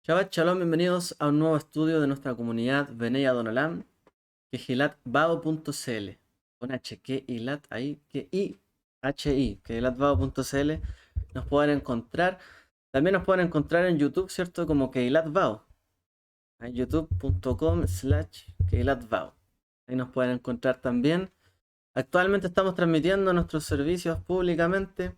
Shabbat Shalom, bienvenidos a un nuevo estudio de nuestra comunidad Benei Adonolam, kehilatbao.cl. Con H, Kehilat ahí, K-I-H-I, kehilatbao.cl. Nos pueden encontrar. También nos pueden encontrar en YouTube, ¿cierto? Como Kehilatbao. En youtube.com/kehilatbao. Ahí nos pueden encontrar también. Actualmente estamos transmitiendo nuestros servicios públicamente.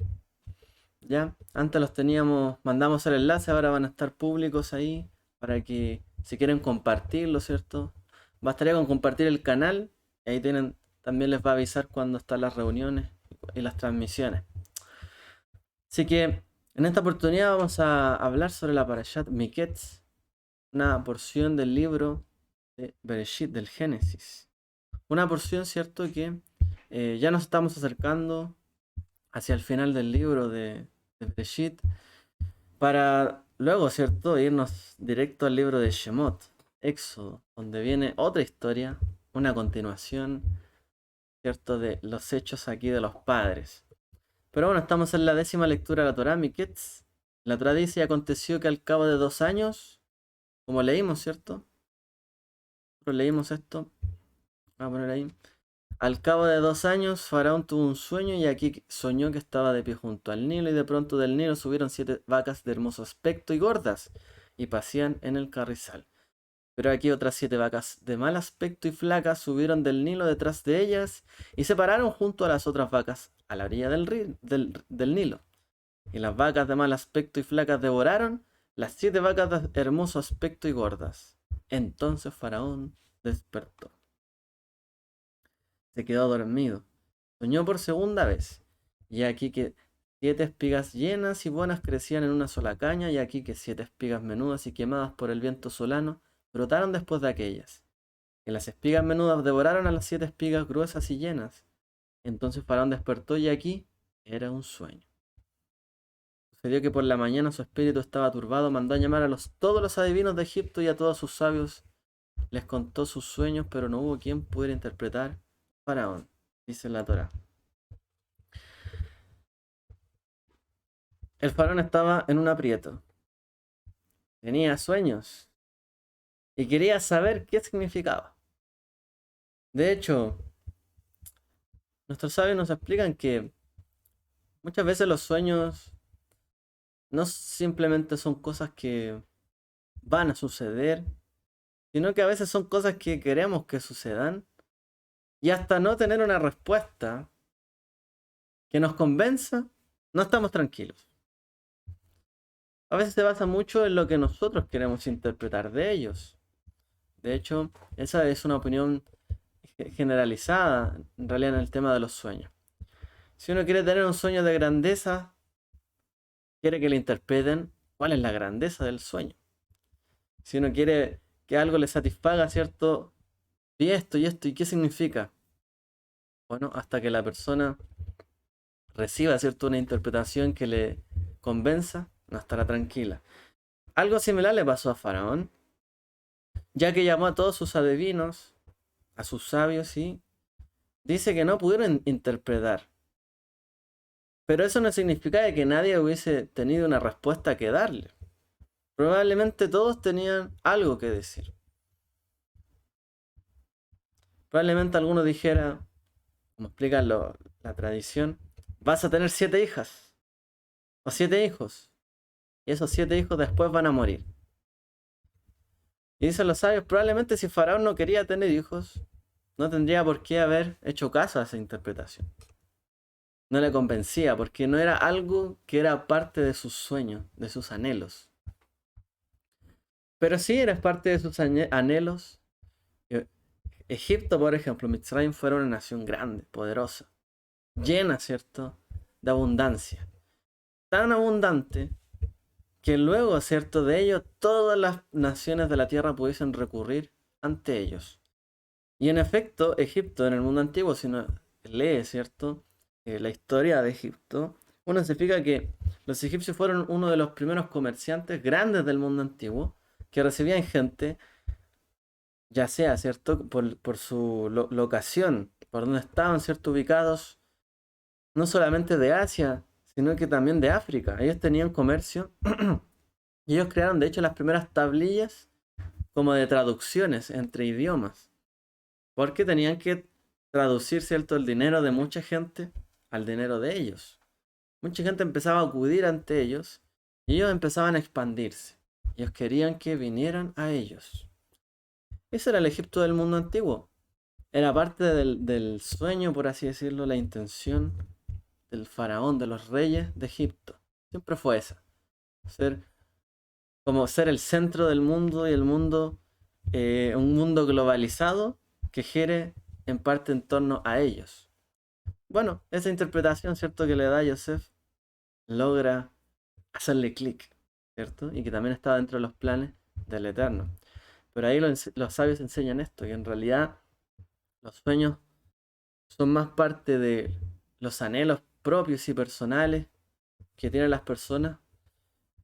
Ya, antes los teníamos, mandamos el enlace, ahora van a estar públicos ahí para que si quieren compartirlo, ¿cierto? Bastaría con compartir el canal y ahí tienen, también les va a avisar cuando están las reuniones y las transmisiones. Así que en esta oportunidad vamos a hablar sobre la Parashat Miketz, una porción del libro de Bereshit, del Génesis. Una porción, ¿cierto? Que ya nos estamos acercando hacia el final del libro de Bereshit, para luego, ¿cierto?, irnos directo al libro de Shemot, Éxodo, donde viene otra historia, una continuación, ¿cierto?, de los hechos aquí de los padres. Pero bueno, estamos en la 10ª lectura de la Torá, Miketz. La Torá dice: y aconteció que al cabo de 2 años, como leímos, ¿cierto? Nosotros leímos esto, voy a poner ahí. Al cabo de 2 años, Faraón tuvo un sueño y aquí soñó que estaba de pie junto al Nilo, y de pronto del Nilo subieron 7 vacas de hermoso aspecto y gordas, y pasían en el carrizal. Pero aquí otras 7 vacas de mal aspecto y flacas subieron del Nilo detrás de ellas, y se pararon junto a las otras vacas a la orilla del Nilo. Y las vacas de mal aspecto y flacas devoraron las 7 vacas de hermoso aspecto y gordas. Entonces Faraón despertó. Se quedó dormido. Soñó por segunda vez. Y aquí que 7 espigas llenas y buenas crecían en una sola caña, y aquí que 7 espigas menudas y quemadas por el viento solano brotaron después de aquellas. Y las espigas menudas devoraron a las 7 espigas gruesas y llenas. Entonces Faraón despertó, y aquí era un sueño. Sucedió que por la mañana su espíritu estaba turbado, mandó a llamar a todos los adivinos de Egipto y a todos sus sabios. Les contó sus sueños, pero no hubo quien pudiera interpretar Faraón, dice la Torá. El faraón estaba en un aprieto. Tenía sueños y quería saber qué significaba. De hecho, nuestros sabios nos explican que muchas veces los sueños no simplemente son cosas que van a suceder, sino que a veces son cosas que queremos que sucedan, y hasta no tener una respuesta que nos convenza, no estamos tranquilos. A veces se basa mucho en lo que nosotros queremos interpretar de ellos. De hecho, esa es una opinión generalizada en realidad en el tema de los sueños. Si uno quiere tener un sueño de grandeza, quiere que le interpreten cuál es la grandeza del sueño. Si uno quiere que algo le satisfaga, ¿cierto? Y esto, ¿y qué significa? Bueno, hasta que la persona reciba, ¿cierto?, una interpretación que le convenza, no estará tranquila. Algo similar le pasó a Faraón, ya que llamó a todos sus adivinos, a sus sabios, y dice que no pudieron interpretar. Pero eso no significa que nadie hubiese tenido una respuesta que darle. Probablemente todos tenían algo que decir. Probablemente alguno dijera, como explica la tradición: vas a tener 7 hijas o 7 hijos, y esos 7 hijos después van a morir. Y dicen los sabios, probablemente si Faraón no quería tener hijos, no tendría por qué haber hecho caso a esa interpretación. No le convencía, porque no era algo que era parte de sus sueños, de sus anhelos. Pero sí era parte de sus anhelos. Egipto, por ejemplo, Mitzrayim, fuera una nación grande, poderosa, llena, ¿cierto?, de abundancia. Tan abundante que luego, ¿cierto?, de ello todas las naciones de la tierra pudiesen recurrir ante ellos. Y en efecto, Egipto en el mundo antiguo, si uno lee, ¿cierto?, la historia de Egipto, uno se fija que los egipcios fueron uno de los primeros comerciantes grandes del mundo antiguo, que recibían gente, ya sea, ¿cierto?, por su locación, por donde estaban, ¿cierto?, ubicados, no solamente de Asia, sino que también de África. Ellos tenían comercio Y ellos crearon, de hecho, las primeras tablillas como de traducciones entre idiomas. Porque tenían que traducir, ¿cierto?, el dinero de mucha gente al dinero de ellos. Mucha gente empezaba a acudir ante ellos y ellos empezaban a expandirse. Ellos querían que vinieran a ellos. Ese era el Egipto del mundo antiguo. Era parte del sueño, por así decirlo, la intención del faraón, de los reyes de Egipto. Siempre fue esa. Ser, como ser el centro del mundo y el mundo, un mundo globalizado que gire en parte en torno a ellos. Bueno, esa interpretación, ¿cierto?, que le da Joseph logra hacerle clic, ¿cierto? Y que también estaba dentro de los planes del Eterno. Pero ahí los sabios enseñan esto, que en realidad los sueños son más parte de los anhelos propios y personales que tienen las personas,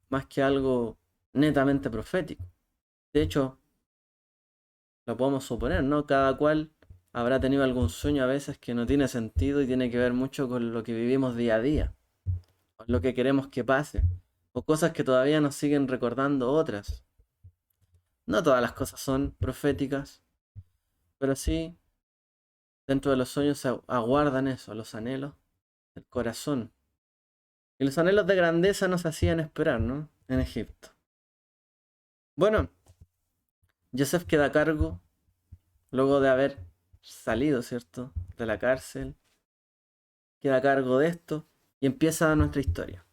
más que algo netamente profético. De hecho, lo podemos suponer, ¿no? Cada cual habrá tenido algún sueño a veces que no tiene sentido y tiene que ver mucho con lo que vivimos día a día, con lo que queremos que pase, o cosas que todavía nos siguen recordando otras. No todas las cosas son proféticas, pero sí, dentro de los sueños se aguardan eso, los anhelos del corazón. Y los anhelos de grandeza nos hacían esperar, ¿no? En Egipto. Bueno, Joseph queda a cargo, luego de haber salido, ¿cierto?, de la cárcel, queda a cargo de esto y empieza nuestra historia.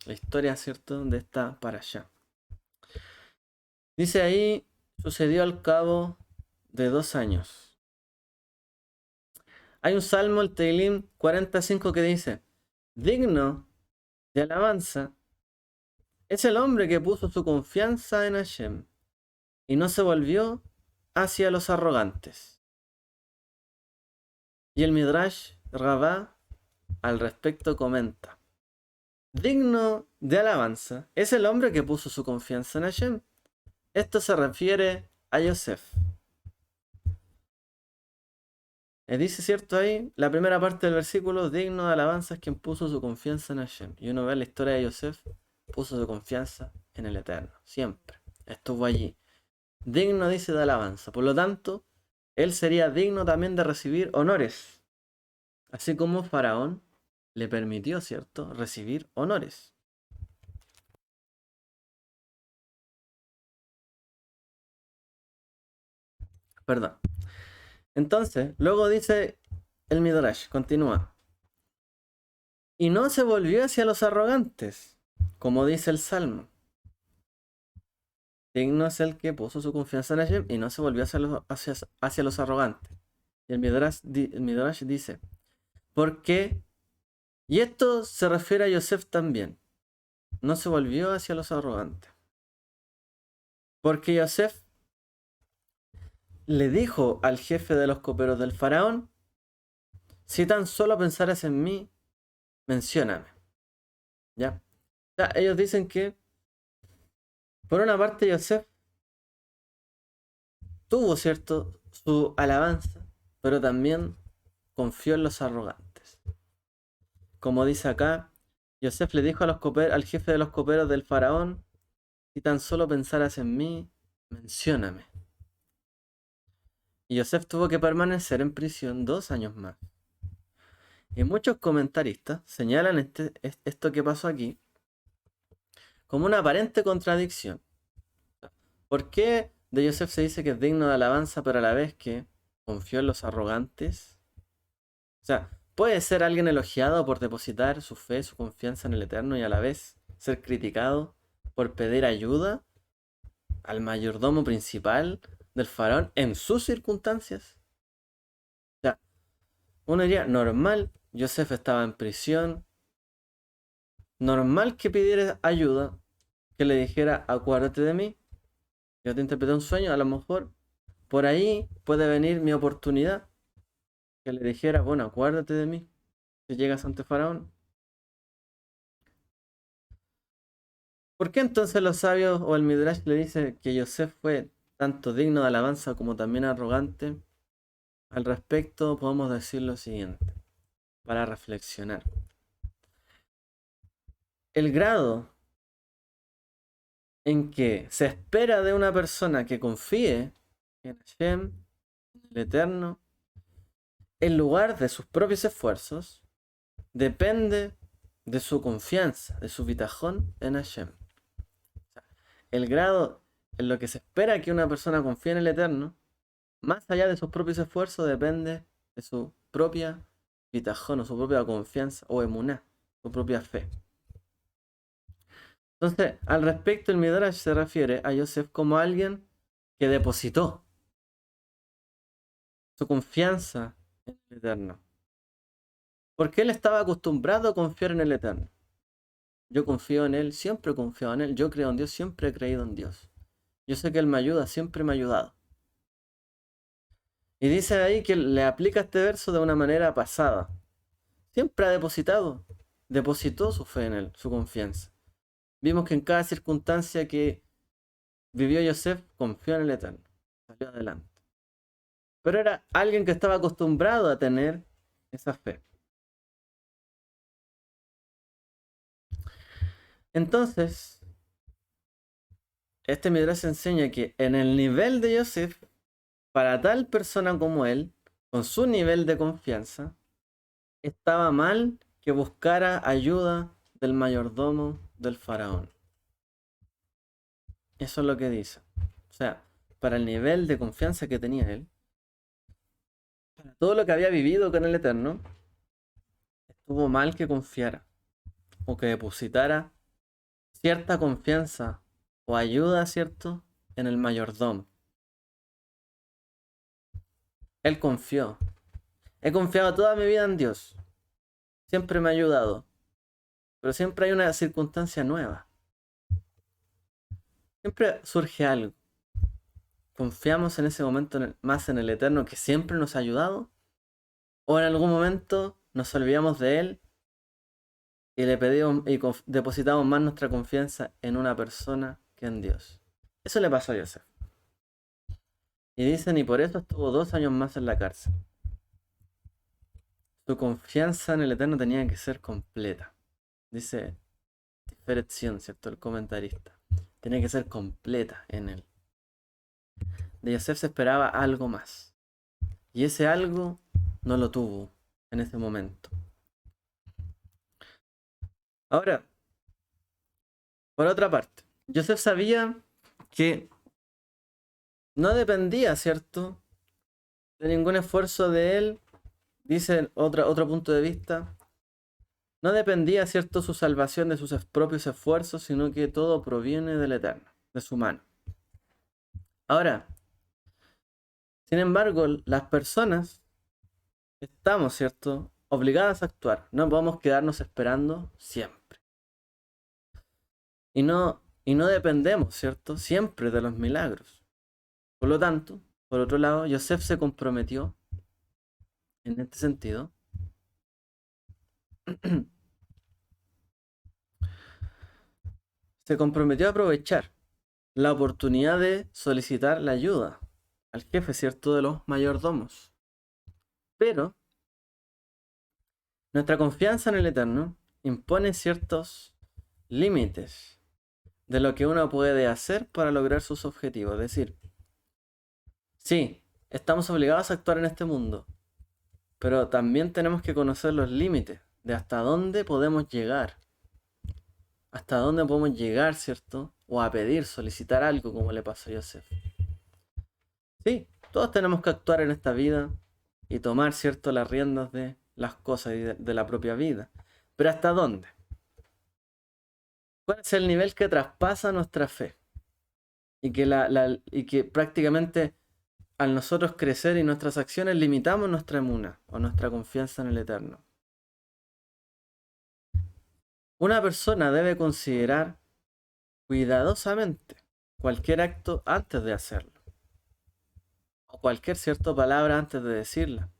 La historia, ¿cierto?, de esta para allá. Dice ahí, sucedió al cabo de 2 años. Hay un salmo, el Teilim 45, que dice: digno de alabanza es el hombre que puso su confianza en Hashem y no se volvió hacia los arrogantes. Y el Midrash Rabá al respecto comenta: digno de alabanza es el hombre que puso su confianza en Hashem. Esto se refiere a Yosef. Dice, ¿cierto?, ahí, la primera parte del versículo: digno de alabanza es quien puso su confianza en Hashem. Y uno ve la historia de Yosef, puso su confianza en el Eterno, siempre. Estuvo allí. Digno, dice, de alabanza. Por lo tanto, él sería digno también de recibir honores. Así como Faraón le permitió, ¿cierto?, recibir honores. Perdón. Entonces, luego dice el Midrash, continúa: y no se volvió hacia los arrogantes, como dice el Salmo. Digno es el que puso su confianza en Hashem y no se volvió hacia los arrogantes. Y el Midrash dice: ¿por qué? Y esto se refiere a Yosef también. No se volvió hacia los arrogantes. Porque Yosef le dijo al jefe de los coperos del faraón: si tan solo pensaras en mí, mencióname. ¿Ya? O sea, ellos dicen que, por una parte, Yosef tuvo, ¿cierto?, su alabanza, pero también confió en los arrogantes. Como dice acá, Yosef le dijo a al jefe de los coperos del faraón: si tan solo pensaras en mí, mencióname. Y Yosef tuvo que permanecer en prisión 2 años más. Y muchos comentaristas señalan esto que pasó aquí como una aparente contradicción. ¿Por qué de Yosef se dice que es digno de alabanza, pero a la vez que confió en los arrogantes? O sea, ¿puede ser alguien elogiado por depositar su fe, su confianza en el Eterno, y a la vez ser criticado por pedir ayuda al mayordomo principal del faraón en sus circunstancias? O sea, uno diría, normal, Yosef estaba en prisión, normal que pidiera ayuda, que le dijera: acuérdate de mí, yo te interpreté un sueño, a lo mejor por ahí puede venir mi oportunidad. Que le dijera: bueno, acuérdate de mí si llegas ante Faraón. ¿Por qué entonces los sabios o el Midrash le dice que Yosef fue tanto digno de alabanza como también arrogante? Al respecto podemos decir lo siguiente, para reflexionar. El grado en que se espera de una persona que confíe en Hashem, el Eterno, en lugar de sus propios esfuerzos, depende de su confianza, de su bitajón en Hashem. O sea, el grado en lo que se espera que una persona confíe en el Eterno, más allá de sus propios esfuerzos, depende de su propia bitajón o su propia confianza o emuná, su propia fe. Entonces, al respecto, el Midrash se refiere a Yosef como alguien que depositó su confianza en el Eterno. Porque él estaba acostumbrado a confiar en el Eterno. Yo confío en Él, siempre he confiado en Él. Yo creo en Dios, siempre he creído en Dios. Yo sé que Él me ayuda, siempre me ha ayudado. Y dice ahí que le aplica este verso de una manera pasada. Siempre ha depositó su fe en Él, su confianza. Vimos que en cada circunstancia que vivió Yosef, confió en el Eterno. Salió adelante. Pero era alguien que estaba acostumbrado a tener esa fe. Entonces, este Midrash enseña que en el nivel de Yosef, para tal persona como él, con su nivel de confianza, estaba mal que buscara ayuda del mayordomo del faraón. Eso es lo que dice. O sea, para el nivel de confianza que tenía él, para todo lo que había vivido con el Eterno, estuvo mal que confiara o que depositara cierta confianza o ayuda, ¿cierto?, en el mayordomo. Él confió. He confiado toda mi vida en Dios. Siempre me ha ayudado. Pero siempre hay una circunstancia nueva. Siempre surge algo. ¿Confiamos en ese momento más en el Eterno que siempre nos ha ayudado? ¿O en algún momento nos olvidamos de Él y le pedimos y depositamos más nuestra confianza en una persona que en Dios? Eso le pasó a Yosef. Y dicen, y por eso estuvo 2 años más en la cárcel. Su confianza en el Eterno tenía que ser completa. Dice Diferenciación, ¿cierto? El comentarista. Tenía que ser completa en él. De Yosef se esperaba algo más. Y ese algo no lo tuvo en ese momento. Ahora, por otra parte, Yosef sabía que no dependía, ¿cierto?, de ningún esfuerzo de él. Dice otro punto de vista. No dependía, ¿cierto?, su salvación de sus propios esfuerzos, sino que todo proviene del Eterno, de su mano. Ahora, sin embargo, las personas estamos, ¿cierto?, obligadas a actuar. No podemos quedarnos esperando siempre. Y no dependemos, ¿cierto?, siempre de los milagros. Por lo tanto, por otro lado, Yosef se comprometió en este sentido se comprometió a aprovechar la oportunidad de solicitar la ayuda al jefe, ¿cierto?, de los mayordomos. Pero nuestra confianza en el Eterno impone ciertos límites de lo que uno puede hacer para lograr sus objetivos. Es decir, sí, estamos obligados a actuar en este mundo, pero también tenemos que conocer los límites de hasta dónde podemos llegar. Hasta dónde podemos llegar, ¿cierto? O a pedir, solicitar algo como le pasó a Yosef. Sí, todos tenemos que actuar en esta vida y tomar, ¿cierto?, las riendas de las cosas y de la propia vida. Pero ¿hasta dónde? ¿Cuál es el nivel que traspasa nuestra fe? Y que prácticamente al nosotros crecer y nuestras acciones limitamos nuestra emuna o nuestra confianza en el Eterno. Una persona debe considerar cuidadosamente cualquier acto antes de hacerlo. O cualquier cierta palabra antes de decirla.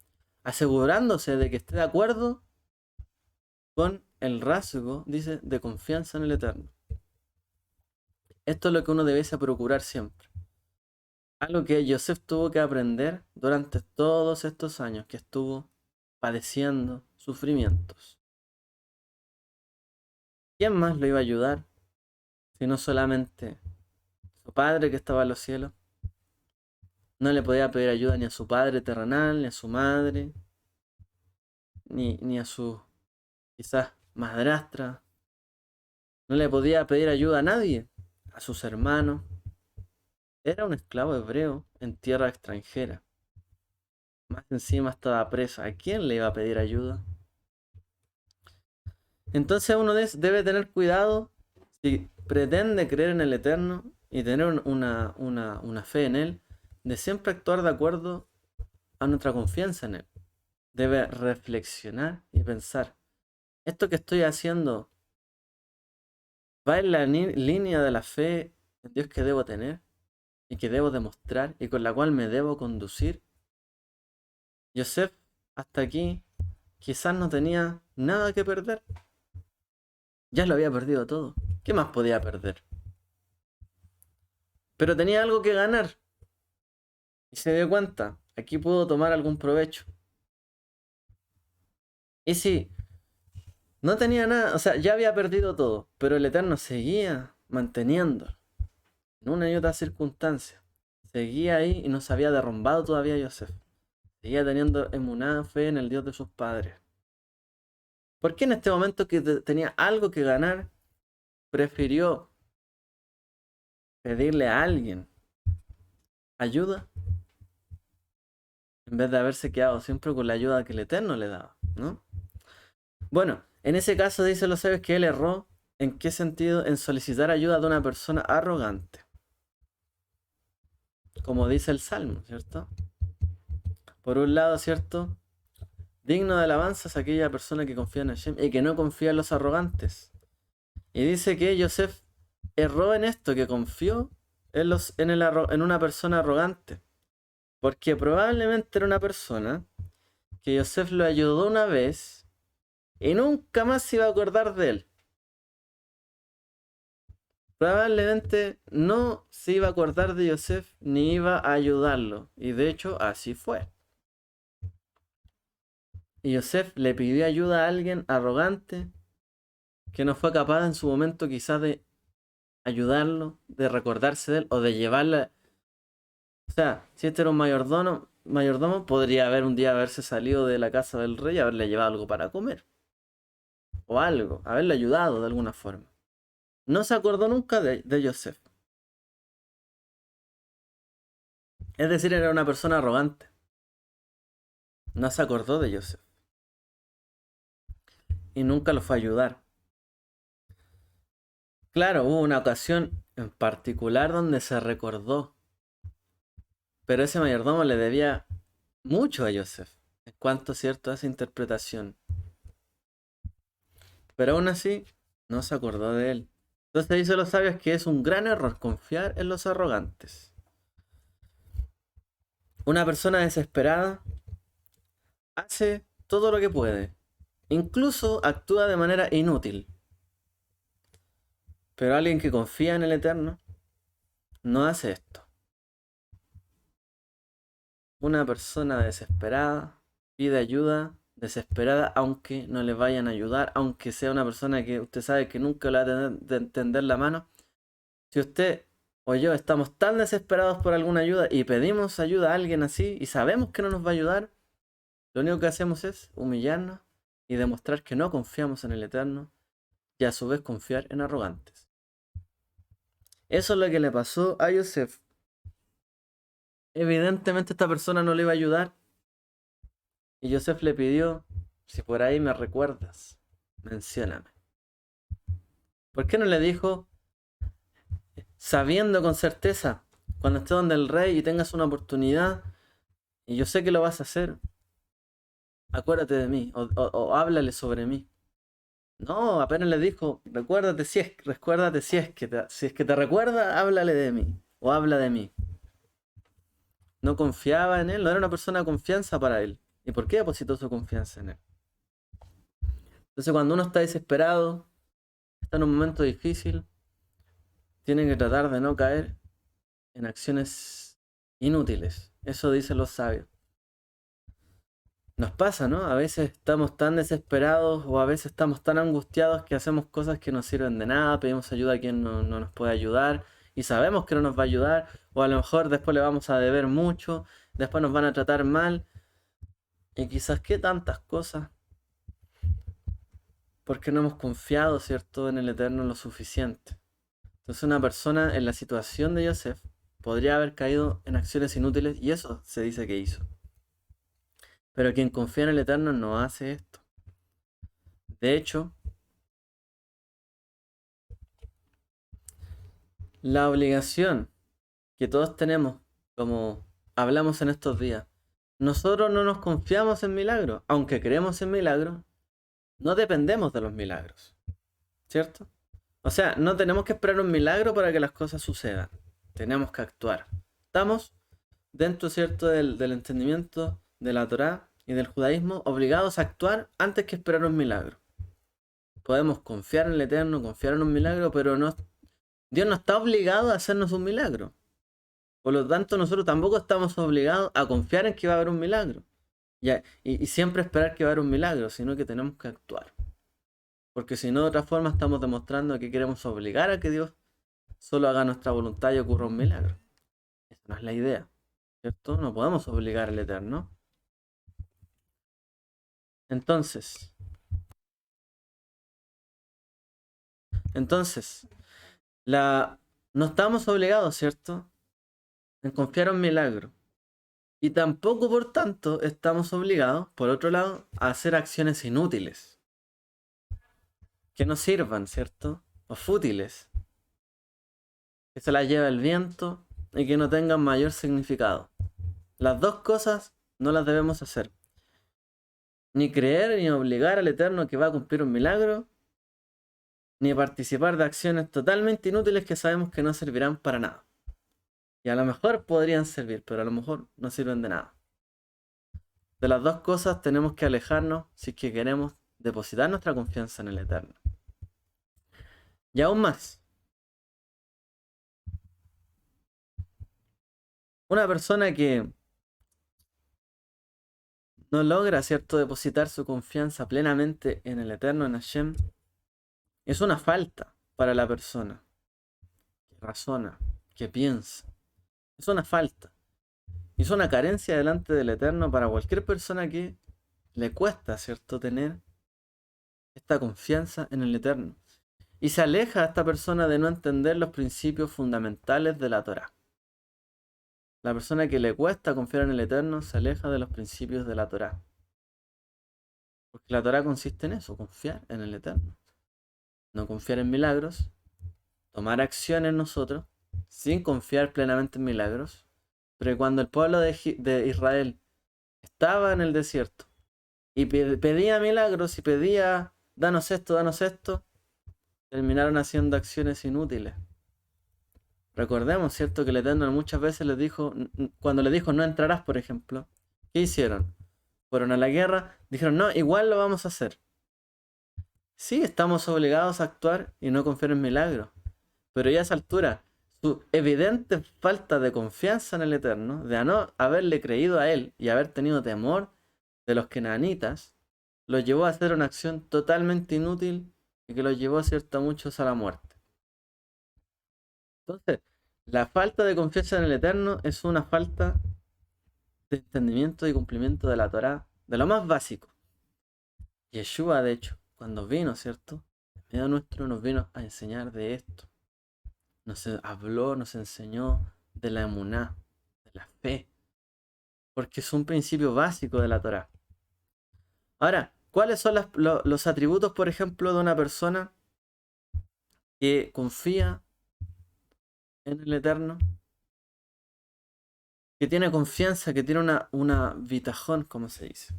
Asegurándose de que esté de acuerdo con el rasgo, dice, de confianza en el Eterno. Esto es lo que uno debiese procurar siempre. Algo que Yosef tuvo que aprender durante todos estos años que estuvo padeciendo sufrimientos. ¿Quién más lo iba a ayudar? Si no solamente su padre que estaba en los cielos. No le podía pedir ayuda ni a su padre terrenal, ni a su madre, ni a su quizás madrastra. No le podía pedir ayuda a nadie, a sus hermanos. Era un esclavo hebreo en tierra extranjera. Más encima estaba preso. ¿A quién le iba a pedir ayuda? Entonces uno debe tener cuidado si pretende creer en el Eterno y tener una fe en Él, de siempre actuar de acuerdo a nuestra confianza en Él. Debe reflexionar y pensar, ¿esto que estoy haciendo va en la línea de la fe en Dios que debo tener y que debo demostrar y con la cual me debo conducir? Yosef, hasta aquí, quizás no tenía nada que perder. Ya lo había perdido todo. ¿Qué más podía perder? Pero tenía algo que ganar. Y se dio cuenta, aquí puedo tomar algún provecho. Y si no tenía nada, o sea, ya había perdido todo, pero el Eterno seguía manteniéndolo en una y otra circunstancia. Seguía ahí y no se había derrumbado todavía Yosef. Seguía teniendo emuná, fe en el Dios de sus padres. ¿Por qué en este momento que tenía algo que ganar, prefirió pedirle a alguien ayuda en vez de haberse quedado siempre con la ayuda que el Eterno le daba, ¿no? Bueno, en ese caso dicen los sabios que él erró. ¿En qué sentido? En solicitar ayuda de una persona arrogante. Como dice el Salmo, ¿cierto? Por un lado, ¿cierto? Digno de alabanza es aquella persona que confía en Hashem y que no confía en los arrogantes. Y dice que Yosef erró en esto, que confió en una persona arrogante. Porque probablemente era una persona que Yosef lo ayudó una vez y nunca más se iba a acordar de él. Probablemente no se iba a acordar de Yosef ni iba a ayudarlo. Y de hecho así fue. Y Yosef le pidió ayuda a alguien arrogante que no fue capaz en su momento quizás de ayudarlo, de recordarse de él o de llevarle. O sea, si este era un mayordomo, podría un día haberse salido de la casa del rey y haberle llevado algo para comer. O algo, haberle ayudado de alguna forma. No se acordó nunca de Yosef. Es decir, era una persona arrogante. No se acordó de Yosef. Y nunca lo fue a ayudar. Claro, hubo una ocasión en particular donde se recordó. Pero ese mayordomo le debía mucho a Yosef. En cuanto, cierto, a esa interpretación. Pero aún así, no se acordó de él. Entonces dice los sabios que es un gran error confiar en los arrogantes. Una persona desesperada hace todo lo que puede. Incluso actúa de manera inútil. Pero alguien que confía en el Eterno no hace esto. Una persona desesperada pide ayuda, desesperada, aunque no le vayan a ayudar, aunque sea una persona que usted sabe que nunca le va a tener de tender la mano. Si usted o yo estamos tan desesperados por alguna ayuda y pedimos ayuda a alguien así y sabemos que no nos va a ayudar, lo único que hacemos es humillarnos y demostrar que no confiamos en el Eterno y a su vez confiar en arrogantes. Eso es lo que le pasó a Yosef. Evidentemente esta persona no le iba a ayudar y Yosef le pidió, si por ahí me recuerdas, mencióname. ¿Por qué no le dijo, sabiendo con certeza, cuando estés donde el rey y tengas una oportunidad, y yo sé que lo vas a hacer, acuérdate de mí, o háblale sobre mí? No, apenas le dijo, recuérdate si es que te recuerda, háblale de mí, o habla de mí. No confiaba en él, no era una persona de confianza para él. ¿Y por qué depositó su confianza en él? Entonces cuando uno está desesperado, está en un momento difícil, tiene que tratar de no caer en acciones inútiles. Eso dicen los sabios. Nos pasa, ¿no? A veces estamos tan desesperados o a veces estamos tan angustiados que hacemos cosas que no sirven de nada, pedimos ayuda a quien no nos puede ayudar y sabemos que no nos va a ayudar, o a lo mejor después le vamos a deber mucho, después nos van a tratar mal, y quizás qué tantas cosas, porque no hemos confiado, ¿cierto?, en el Eterno lo suficiente. Entonces una persona en la situación de Yosef podría haber caído en acciones inútiles, y eso se dice que hizo. Pero quien confía en el Eterno no hace esto. De hecho, la obligación que todos tenemos, como hablamos en estos días, nosotros no nos confiamos en milagros, aunque creemos en milagros, no dependemos de los milagros, ¿cierto? O sea, no tenemos que esperar un milagro para que las cosas sucedan, tenemos que actuar. Estamos dentro, ¿cierto?, del entendimiento de la Torá y del judaísmo, obligados a actuar antes que esperar un milagro. Podemos confiar en el Eterno, confiar en un milagro, pero no, Dios no está obligado a hacernos un milagro. Por lo tanto, nosotros tampoco estamos obligados a confiar en que va a haber un milagro. Y siempre esperar que va a haber un milagro, sino que tenemos que actuar. Porque si no, de otra forma estamos demostrando que queremos obligar a que Dios solo haga nuestra voluntad y ocurra un milagro. Esa no es la idea, ¿cierto? No podemos obligar al Eterno. Entonces, no estamos obligados, ¿cierto?, en confiar en un milagro. Y tampoco, por tanto, estamos obligados, por otro lado, a hacer acciones inútiles, que no sirvan, ¿cierto? O fútiles, que se las lleve el viento y que no tengan mayor significado. Las dos cosas no las debemos hacer. Ni creer ni obligar al Eterno que va a cumplir un milagro, ni participar de acciones totalmente inútiles que sabemos que no servirán para nada. Y a lo mejor podrían servir, pero a lo mejor no sirven de nada. De las dos cosas tenemos que alejarnos si es que queremos depositar nuestra confianza en el Eterno. Y aún más, una persona que no logra, ¿cierto?, depositar su confianza plenamente en el Eterno, en Hashem, es una falta para la persona que razona, que piensa. Es una falta. Es una carencia delante del Eterno para cualquier persona que le cuesta, ¿cierto?, tener esta confianza en el Eterno. Y se aleja a esta persona de no entender los principios fundamentales de la Torá. La persona que le cuesta confiar en el Eterno se aleja de los principios de la Torá. Porque la Torá consiste en eso, confiar en el Eterno. No confiar en milagros, tomar acción en nosotros, sin confiar plenamente en milagros. Pero cuando el pueblo de Israel estaba en el desierto y pedía milagros y pedía, danos esto, terminaron haciendo acciones inútiles. Recordemos, ¿cierto?, que el Eterno muchas veces les dijo, cuando le dijo no entrarás, por ejemplo, ¿qué hicieron? Fueron a la guerra, dijeron no, igual lo vamos a hacer. Sí, estamos obligados a actuar y no confiar en milagros, pero ya a esa altura, su evidente falta de confianza en el Eterno, de no haberle creído a Él y haber tenido temor de los kenanitas, los llevó a hacer una acción totalmente inútil y que los llevó, ¿cierto?, a muchos a la muerte. Entonces, la falta de confianza en el Eterno es una falta de entendimiento y cumplimiento de la Torá, de lo más básico. Yeshua, de hecho, cuando vino, ¿cierto?, en medio nuestro nos vino a enseñar de esto. Nos habló, nos enseñó de la emuná, de la fe, porque es un principio básico de la Torá. Ahora, ¿cuáles son los atributos, por ejemplo, de una persona que confía en el Eterno? Que tiene confianza, que tiene una bitajón, como se dice.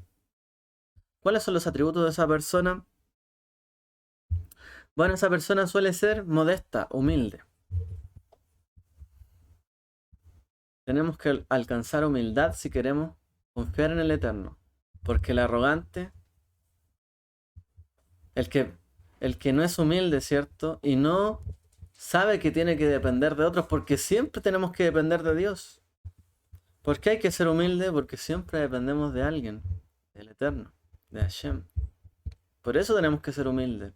¿Cuáles son los atributos de esa persona? Bueno, esa persona suele ser modesta, humilde. Tenemos que alcanzar humildad si queremos confiar en el Eterno. Porque el arrogante, el que no es humilde, ¿cierto?, y no sabe que tiene que depender de otros, porque siempre tenemos que depender de Dios. ¿Por qué hay que ser humilde? Porque siempre dependemos de alguien, del Eterno, de Hashem. Por eso tenemos que ser humildes.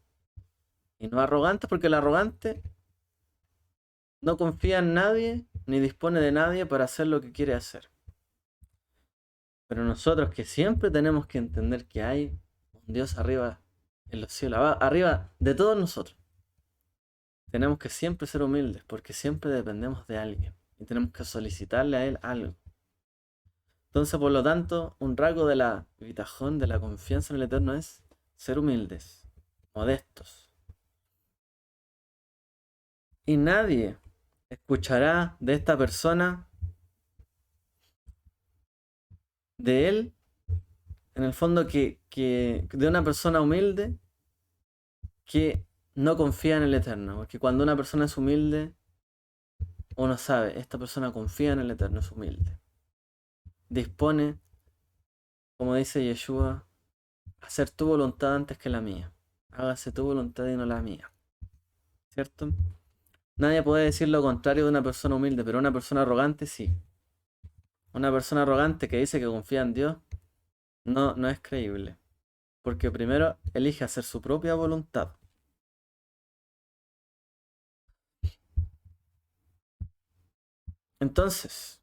Y no arrogantes, porque el arrogante No confía en nadie ni dispone de nadie para hacer lo que quiere hacer. Pero nosotros que siempre tenemos que entender que hay un Dios arriba en los cielos, arriba de todos nosotros. Tenemos que siempre ser humildes porque siempre dependemos de alguien y tenemos que solicitarle a Él algo. Entonces, por lo tanto, un rasgo de la bitajón, de la confianza en el Eterno es ser humildes, modestos. Y nadie escuchará de esta persona, de él, en el fondo que de una persona humilde que no confía en el Eterno. Porque cuando una persona es humilde, uno sabe, esta persona confía en el Eterno, es humilde. Dispone, como dice Yeshua, a hacer tu voluntad antes que la mía. Hágase tu voluntad y no la mía. ¿Cierto? Nadie puede decir lo contrario de una persona humilde, pero una persona arrogante sí. Una persona arrogante que dice que confía en Dios no es creíble. Porque primero elige hacer su propia voluntad. Entonces,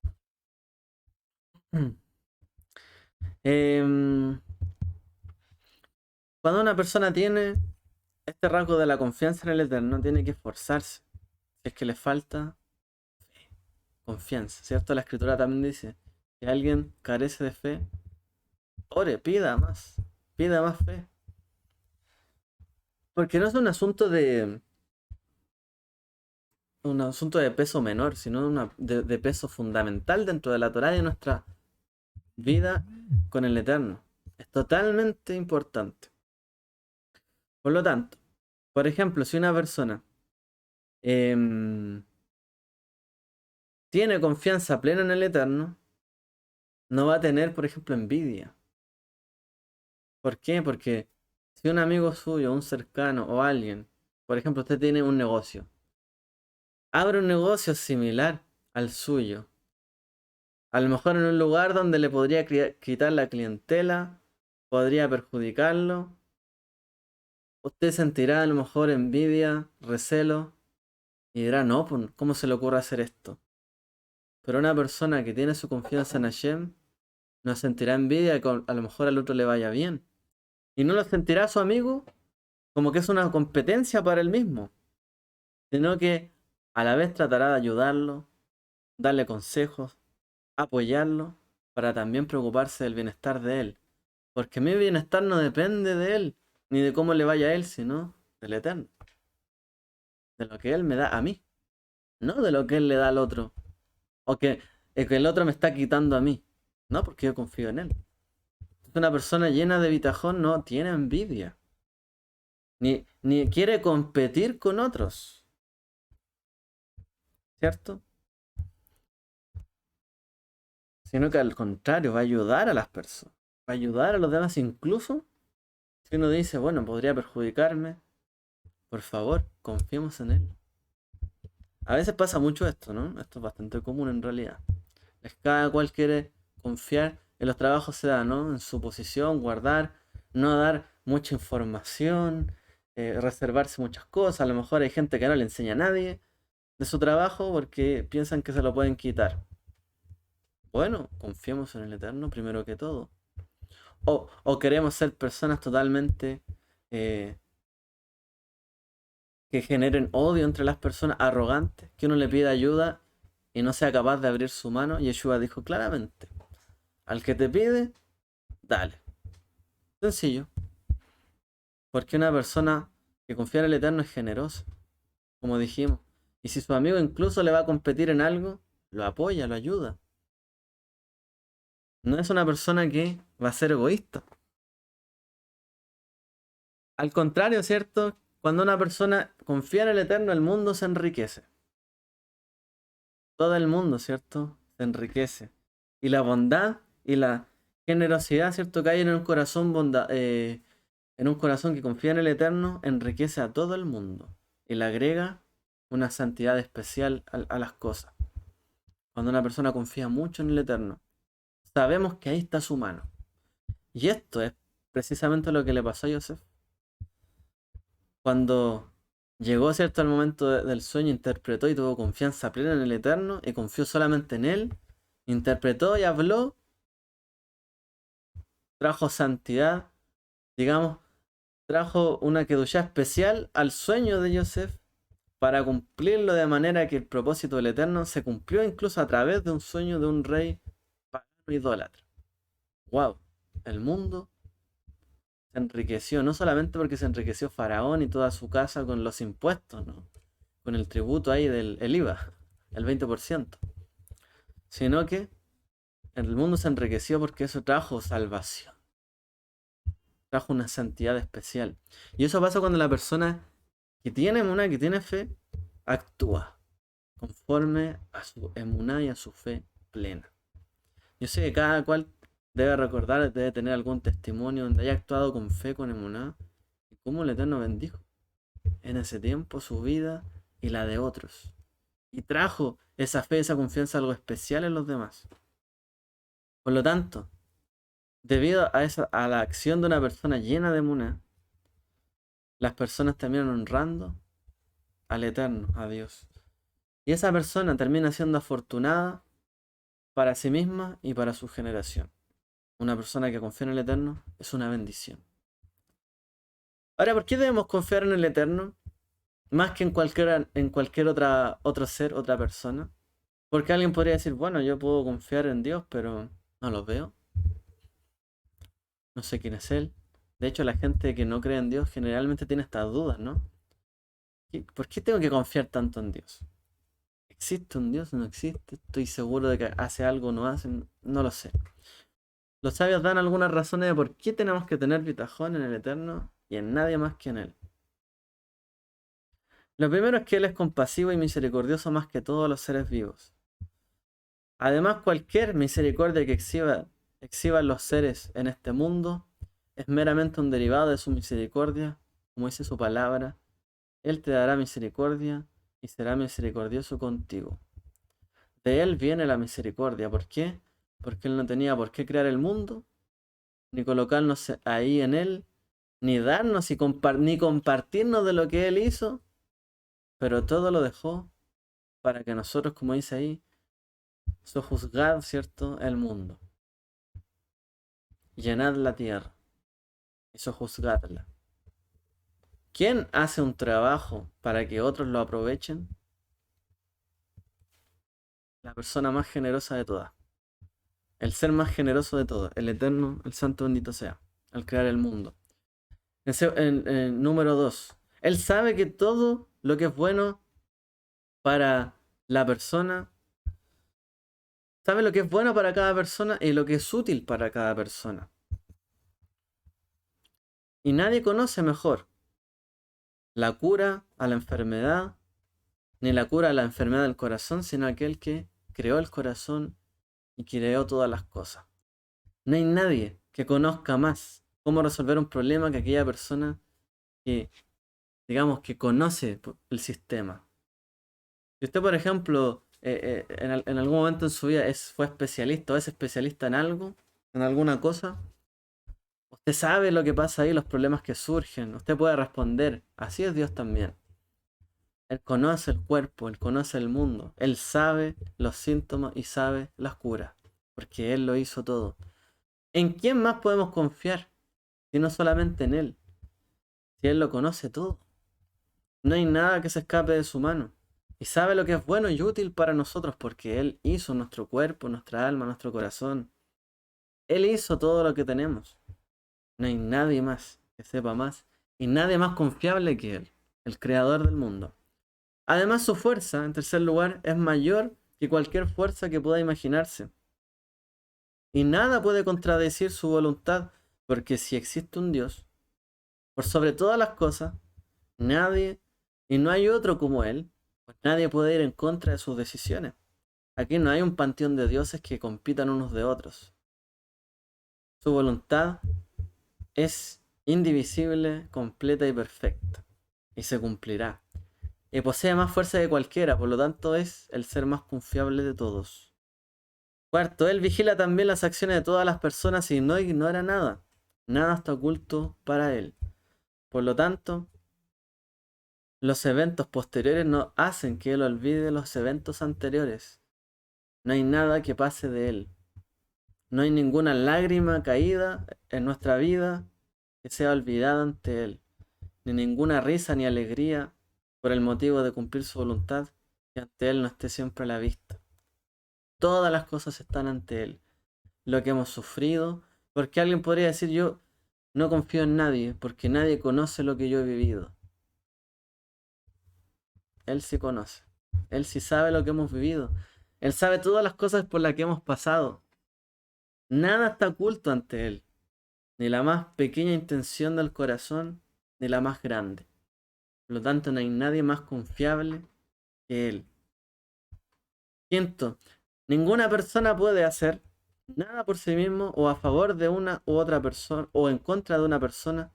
em, cuando una persona tiene este rasgo de la confianza en el Eterno, tiene que esforzarse. Si es que le falta confianza, ¿cierto? La escritura también dice que alguien carece de fe, ore, pida más fe. Porque no es un asunto de peso menor, sino de peso fundamental dentro de la Torá y de nuestra vida con el Eterno. Es totalmente importante. Por lo tanto, por ejemplo, si una persona em, tiene confianza plena en el Eterno, no va a tener, por ejemplo, envidia. ¿Por qué? Porque si un amigo suyo, un cercano o alguien, por ejemplo, usted tiene un negocio, abre un negocio similar al suyo, a lo mejor en un lugar donde le podría quitar la clientela, podría perjudicarlo, usted sentirá a lo mejor envidia, recelo, y dirá, no, pues, ¿cómo se le ocurre hacer esto? Pero una persona que tiene su confianza en Hashem no sentirá envidia que a lo mejor al otro le vaya bien. Y no lo sentirá su amigo como que es una competencia para él mismo, sino que a la vez tratará de ayudarlo, darle consejos, apoyarlo, para también preocuparse del bienestar de él. Porque mi bienestar no depende de él, ni de cómo le vaya a él, sino del Eterno, de lo que él me da a mí, no de lo que él le da al otro, o que el otro me está quitando a mí, no, porque yo confío en él. Una persona llena de bitajón no tiene envidia, ni quiere competir con otros, ¿cierto? Sino que al contrario, va a ayudar a las personas, va a ayudar a los demás, incluso si uno dice, bueno, podría perjudicarme, por favor, confiemos en él. A veces pasa mucho esto, ¿no? Esto es bastante común en realidad. Es cada cual quiere confiar, en los trabajos se da, ¿no? En su posición, guardar, no dar mucha información, reservarse muchas cosas. A lo mejor hay gente que no le enseña a nadie de su trabajo porque piensan que se lo pueden quitar. Bueno, confiemos en el Eterno primero que todo. O queremos ser personas totalmente eh, que generen odio entre las personas, arrogantes, que uno le pida ayuda y no sea capaz de abrir su mano. Y Yeshua dijo claramente, al que te pide, dale. Sencillo. Porque una persona que confía en el Eterno es generosa, como dijimos. Y si su amigo incluso le va a competir en algo, lo apoya, lo ayuda. No es una persona que va a ser egoísta. Al contrario, ¿cierto? Cuando una persona confía en el Eterno, el mundo se enriquece. Todo el mundo, ¿cierto? Se enriquece. Y la bondad y la generosidad, ¿cierto? Que hay en un corazón en un corazón que confía en el Eterno, enriquece a todo el mundo. Y le agrega una santidad especial a las cosas. Cuando una persona confía mucho en el Eterno, sabemos que ahí está su mano. Y esto es precisamente lo que le pasó a Yosef. Cuando Llegó, ¿cierto?, al momento del sueño, interpretó y tuvo confianza plena en el Eterno y confió solamente en Él. Interpretó y habló, trajo santidad, digamos, trajo una kedushá especial al sueño de Yosef para cumplirlo de manera que el propósito del Eterno se cumplió incluso a través de un sueño de un rey pagano idólatra. ¡Wow! El mundo se enriqueció, no solamente porque se enriqueció Faraón y toda su casa con los impuestos, ¿no?, con el tributo ahí del el IVA, el 20%, sino que el mundo se enriqueció porque eso trajo salvación, trajo una santidad especial. Y eso pasa cuando la persona que tiene fe, actúa conforme a su emuná y a su fe plena. Yo sé que cada cual debe recordar, debe tener algún testimonio donde haya actuado con fe, con emuná, y cómo el Eterno bendijo en ese tiempo su vida y la de otros. Y trajo esa fe, esa confianza, algo especial en los demás. Por lo tanto, debido a la acción de una persona llena de emuná, las personas terminan honrando al Eterno, a Dios. Y esa persona termina siendo afortunada para sí misma y para su generación. Una persona que confía en el Eterno es una bendición. Ahora, ¿por qué debemos confiar en el Eterno más que en cualquier otro ser, otra persona? Porque alguien podría decir, bueno, yo puedo confiar en Dios, pero no lo veo. No sé quién es Él. De hecho, la gente que no cree en Dios generalmente tiene estas dudas, ¿no? ¿Por qué tengo que confiar tanto en Dios? ¿Existe un Dios? ¿No existe? ¿Estoy seguro de que hace algo o no hace? No lo sé. Los sabios dan algunas razones de por qué tenemos que tener bitajón en el Eterno y en nadie más que en Él. Lo primero es que Él es compasivo y misericordioso más que todos los seres vivos. Además, cualquier misericordia que exhiban los seres en este mundo es meramente un derivado de su misericordia, como dice su palabra. Él te dará misericordia y será misericordioso contigo. De Él viene la misericordia. ¿Por qué? Porque Él no tenía por qué crear el mundo, ni colocarnos ahí en Él, ni darnos ni compartirnos de lo que Él hizo, pero todo lo dejó para que nosotros, como dice ahí, sojuzgad, ¿cierto?, el mundo. Llenad la tierra y sojuzgadla. ¿Quién hace un trabajo para que otros lo aprovechen? La persona más generosa de todas. El ser más generoso de todos. El eterno, el santo bendito sea. Al crear el mundo. Número 2. Él sabe que todo lo que es bueno para la persona, sabe lo que es bueno para cada persona y lo que es útil para cada persona. Y nadie conoce mejor la cura a la enfermedad, ni la cura a la enfermedad del corazón, sino aquel que creó el corazón y creó todas las cosas. No hay nadie que conozca más cómo resolver un problema que aquella persona que, digamos, que conoce el sistema. Si usted, por ejemplo, en algún momento en su vida fue especialista o es especialista en algo, en alguna cosa, usted sabe lo que pasa ahí, los problemas que surgen, usted puede responder. Así es Dios también. Él conoce el cuerpo, Él conoce el mundo, Él sabe los síntomas y sabe las curas, porque Él lo hizo todo. ¿En quién más podemos confiar si no solamente en Él? Si Él lo conoce todo. No hay nada que se escape de su mano. Y sabe lo que es bueno y útil para nosotros porque Él hizo nuestro cuerpo, nuestra alma, nuestro corazón. Él hizo todo lo que tenemos. No hay nadie más que sepa más y nadie más confiable que Él, el creador del mundo. Además, su fuerza, en tercer lugar, es mayor que cualquier fuerza que pueda imaginarse. Y nada puede contradecir su voluntad, porque si existe un Dios, por sobre todas las cosas, nadie, y no hay otro como Él, pues nadie puede ir en contra de sus decisiones. Aquí no hay un panteón de dioses que compitan unos de otros. Su voluntad es indivisible, completa y perfecta, y se cumplirá. Y posee más fuerza que cualquiera, por lo tanto es el ser más confiable de todos. Cuarto, Él vigila también las acciones de todas las personas y no ignora nada. Nada está oculto para Él. Por lo tanto, Los eventos posteriores no hacen que Él olvide los eventos anteriores. No hay nada que pase de Él. No hay ninguna lágrima caída en nuestra vida que sea olvidada ante Él. Ni ninguna risa ni alegría por el motivo de cumplir su voluntad que ante Él no esté siempre a la vista. Todas las cosas están ante Él. Lo que hemos sufrido, porque alguien podría decir yo no confío en nadie, porque nadie conoce lo que yo he vivido. Él sí conoce. Él sí sabe lo que hemos vivido. Él sabe todas las cosas por las que hemos pasado. Nada está oculto ante Él. Ni la más pequeña intención del corazón, ni la más grande. Por lo tanto, no hay nadie más confiable que Él. Quinto, ninguna persona puede hacer nada por sí mismo o a favor de una u otra persona o en contra de una persona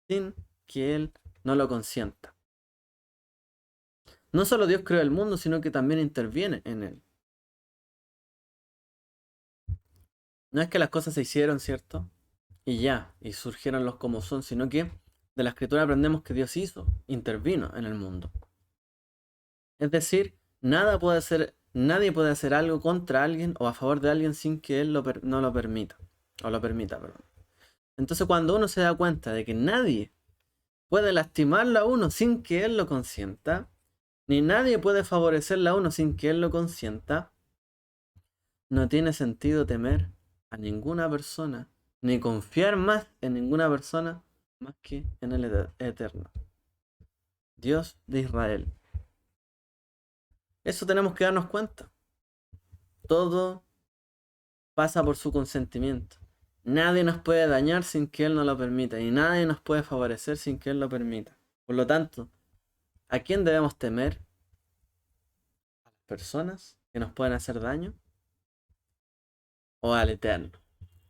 sin que Él no lo consienta. No solo Dios creó el mundo, sino que también interviene en él. No es que las cosas se hicieron, ¿cierto? Y ya, y surgieron los como son, sino que de la escritura aprendemos que Dios hizo, intervino en el mundo. Es decir, nadie puede hacer algo contra alguien o a favor de alguien sin que él no lo permita. O lo permita, perdón. Entonces cuando uno se da cuenta de que nadie puede lastimarlo a uno sin que él lo consienta, ni nadie puede favorecerlo a uno sin que él lo consienta, no tiene sentido temer a ninguna persona, ni confiar más en ninguna persona más que en el Eterno, Dios de Israel. Eso tenemos que darnos cuenta. Todo pasa por su consentimiento. Nadie nos puede dañar sin que Él no lo permita, y nadie nos puede favorecer sin que Él lo permita. Por lo tanto, ¿a quién debemos temer? ¿A las personas que nos pueden hacer daño? ¿O al Eterno,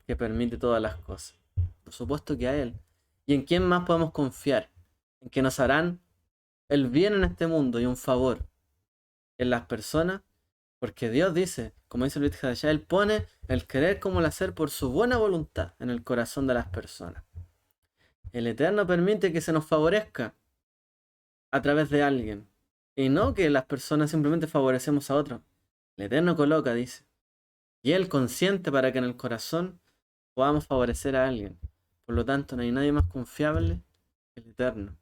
que permite todas las cosas? Por supuesto que a Él. ¿Y en quién más podemos confiar? En que nos harán el bien en este mundo y un favor en las personas, porque Dios dice, como dice el Brit Hadashah, Él pone el querer como el hacer por su buena voluntad en el corazón de las personas. El Eterno permite que se nos favorezca a través de alguien, y no que las personas simplemente favorecemos a otros. El Eterno coloca, dice, y Él consiente para que en el corazón podamos favorecer a alguien. Por lo tanto, no hay nadie más confiable que el Eterno.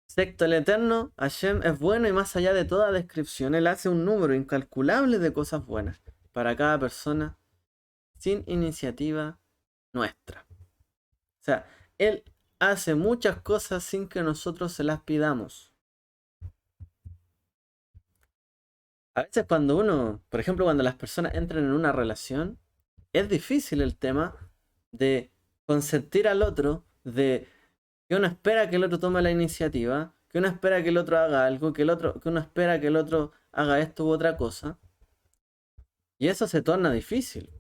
Sexto, el Eterno, Hashem, es bueno y más allá de toda descripción, Él hace un número incalculable de cosas buenas para cada persona sin iniciativa nuestra. O sea, Él hace muchas cosas sin que nosotros se las pidamos. A veces cuando uno, por ejemplo, cuando las personas entran en una relación, es difícil el tema de consentir al otro, de que uno espera que el otro tome la iniciativa, que uno espera que el otro haga algo, que uno espera que el otro haga esto u otra cosa. Y eso se torna difícil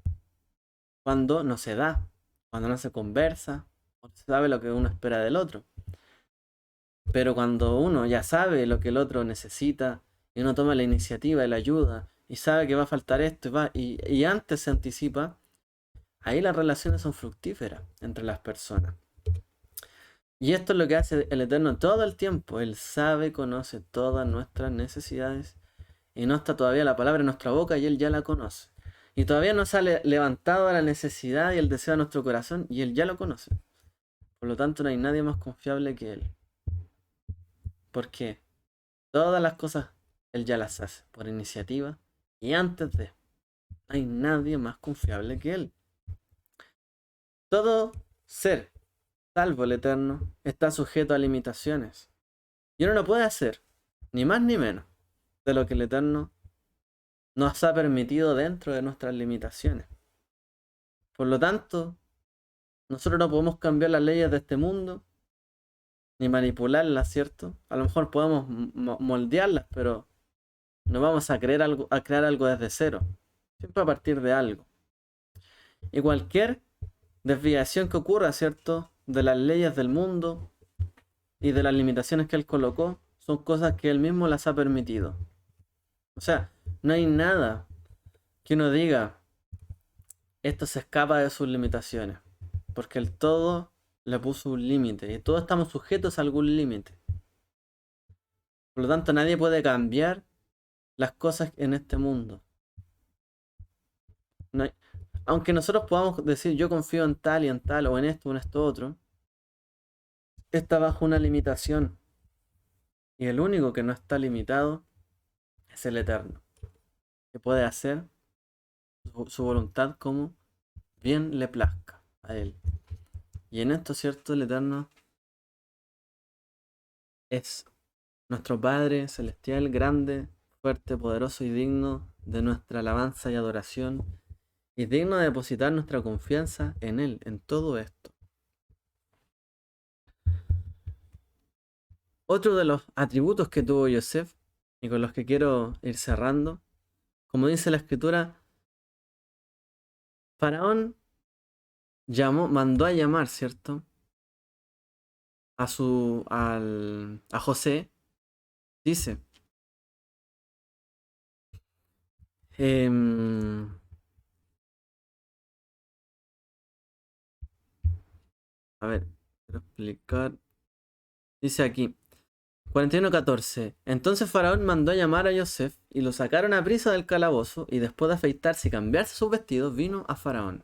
cuando no se da, cuando no se conversa, o no se sabe lo que uno espera del otro. Pero cuando uno ya sabe lo que el otro necesita, y uno toma la iniciativa y la ayuda, y sabe que va a faltar esto, y antes se anticipa, ahí las relaciones son fructíferas entre las personas. Y esto es lo que hace el Eterno todo el tiempo. Él sabe, conoce todas nuestras necesidades. Y no está todavía la palabra en nuestra boca y Él ya la conoce. Y todavía no se ha levantado la necesidad y el deseo de nuestro corazón y Él ya lo conoce. Por lo tanto, no hay nadie más confiable que Él. Porque todas las cosas Él ya las hace por iniciativa y antes de. No hay nadie más confiable que Él. Todo ser, salvo el Eterno, está sujeto a limitaciones. Y uno no puede hacer ni más ni menos de lo que el Eterno nos ha permitido dentro de nuestras limitaciones. Por lo tanto, nosotros no podemos cambiar las leyes de este mundo, ni manipularlas, ¿cierto? A lo mejor podemos moldearlas, pero no vamos a crear algo desde cero. Siempre a partir de algo. Y cualquier desviación que ocurra, ¿cierto? De las leyes del mundo y de las limitaciones que él colocó, son cosas que él mismo las ha permitido. O sea, no hay nada que uno diga, esto se escapa de sus limitaciones. Porque el todo le puso un límite. Y todos estamos sujetos a algún límite. Por lo tanto, nadie puede cambiar las cosas en este mundo. No hay- Aunque nosotros podamos decir yo confío en tal y en tal, o en esto otro, está bajo una limitación. Y el único que no está limitado es el Eterno, que puede hacer su voluntad como bien le plazca a él. Y en esto, cierto, el Eterno es nuestro Padre celestial, grande, fuerte, poderoso y digno de nuestra alabanza y adoración, y digno de depositar nuestra confianza en Él, en todo esto. Otro de los atributos que tuvo Yosef, y con los que quiero ir cerrando, como dice la escritura, Faraón mandó a llamar, ¿cierto? A José, dice, em, a ver, quiero explicar, dice aquí, 41:14. Entonces Faraón mandó a llamar a Yosef y lo sacaron a prisa del calabozo, y después de afeitarse y cambiarse sus vestidos, vino a Faraón.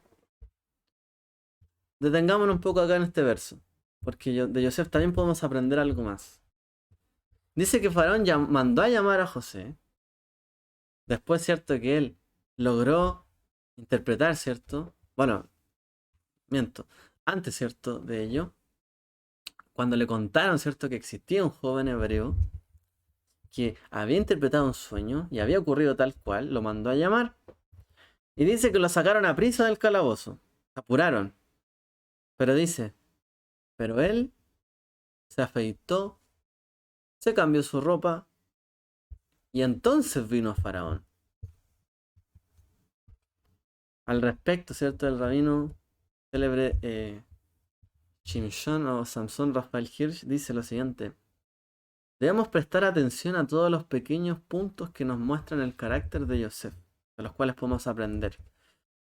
Detengámonos un poco acá en este verso, porque de Yosef también podemos aprender algo más. Dice que Faraón mandó a llamar a José. Después, cierto, que él logró interpretar, cierto. Bueno, miento. Antes, cierto, de ello, cuando le contaron, cierto, que existía un joven hebreo que había interpretado un sueño y había ocurrido tal cual, lo mandó a llamar. Y dice que lo sacaron a prisa del calabozo. Se apuraron. Pero dice, pero él se afeitó, se cambió su ropa y entonces vino a Faraón. Al respecto, ¿cierto? El rabino célebre Shimshon o Samson Rafael Hirsch dice lo siguiente. Debemos prestar atención a todos los pequeños puntos que nos muestran el carácter de Yosef, de los cuales podemos aprender.